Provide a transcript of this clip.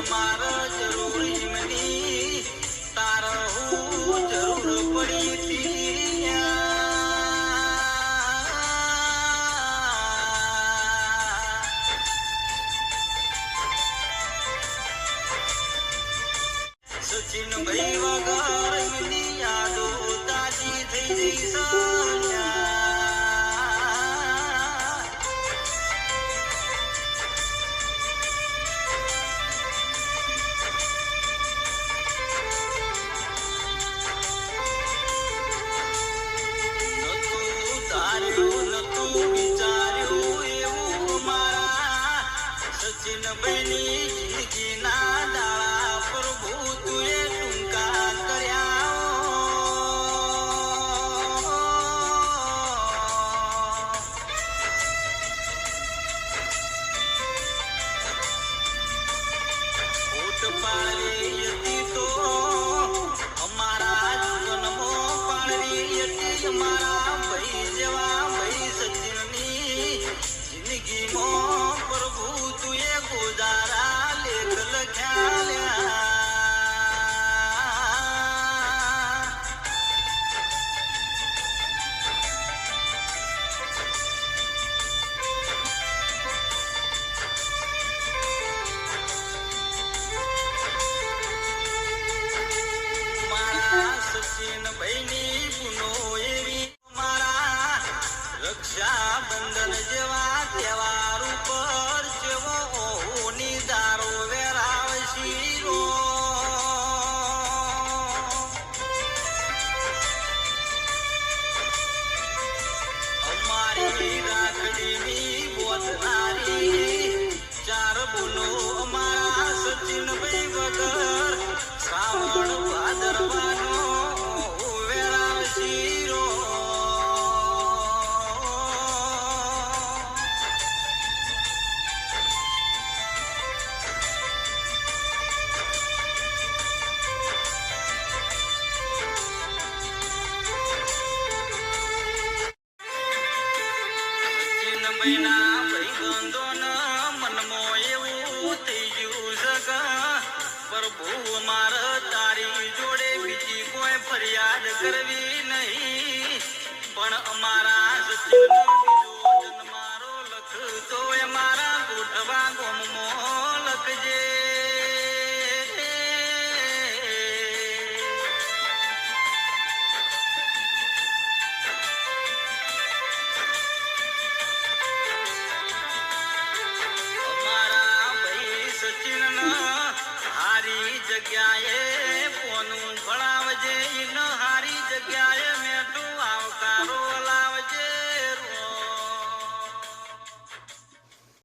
મારા જરૂરી મની તારું જરૂર પડી હતી સચિન ભાઈ વગર મની યાદો તાજી થઈ જઈ રક્ષાબંધન જેવા તહેવાર ઉપર જેવો નિધારો વેરાવશી અમારી રાખડીની બોધનારી ચાર બોલો અમારા સચિનભાઈ વગર શ્રાવણ ભાદરવાનો વેરાવશી મહિના ભાઈબંધો મનમાં એવું થઈ ગયું છે પ્રભુ અમારે તારી જોડે બીજી કોઈ ફરિયાદ કરવી નહીં પણ અમારા સચિનનો બીજો જન્મારો લખતો એ મારા ગોઠવા ગોમમાં લખજે જગ્યાએ પોનું ભણાવજે હારી જગ્યાએ